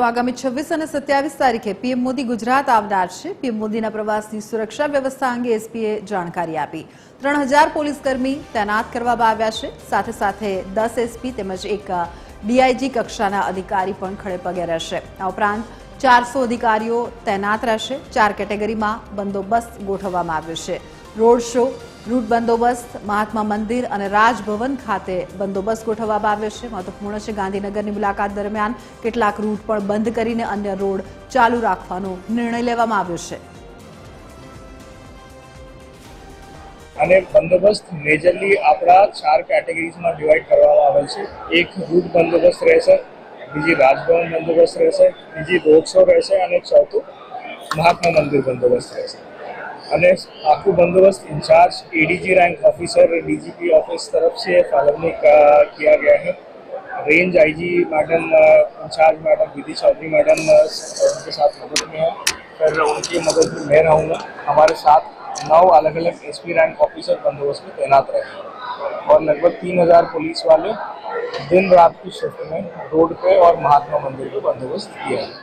આગામી 26 અને 27 તારીખે પીએમ મોદી ગુજરાત આવનાર છે। પીએમ મોદીના પ્રવાસની સુરક્ષા વ્યવસ્થા અંગે એસપીએ જાણકારી આપી। 3000 પોલીસકર્મી તૈનાત કરવામાં આવ્યા છે। સાથે સાથે 10 એસપી તેમજ એક ડીઆઈજી કક્ષાના અધિકારી પણ ખડે પગે રહેશે। આ ઉપરાંત 400 અધિકારીઓ તૈનાત રહેશે। 4 કેટેગરીમાં બંદોબસ્ત ગોઠવવામાં આવ્યો છે। રોડ શો, રૂટ બંદોબસ્ત, મહાત્મા મંદિર અને રાજભવન ખાતે બંદોબસ્ત ગોઠવવામાં આવ્યો છે। મહત્વપૂર્ણ છે, ગાંધીનગરની મુલાકાત દરમિયાન કેટલાક રૂટ પણ બંધ કરીને અન્ય રોડ ચાલુ રાખવાનો નિર્ણય લેવામાં આવ્યો છે। અને બંદોબસ્ત મેજરલી આપણા 4 કેટેગરીઝમાં ડિવાઈડ કરવામાં આવેલ છે। એક રૂટ બંદોબસ્ત રહેશે, બીજી રાજભવન બંદોબસ્ત રહેશે, બીજી રોડ શો રહેશે અને ચોથું મહાત્મા મંદિર બંદોબસ્ત રહેશે। અને આખું બંदोबस्त in charge ADG rank officer DGP office तरफ से फॉरवर्ड किया गया है। Range IG madam in charge madam Vidhi Chaudhary madam उनके साथ मदद में है। फिर उनकी मदद में मैं रहूँगा। हमारे साथ 9 अलग अलग एसपी रैंक ऑफिसर बंदोबस्त में तैनात रहेंगे और लगभग 3000 पुलिस वाले दिन रात की शिफ्ट में रोड पे और महात्मा मंदिर पे बंदोबस्त किया है।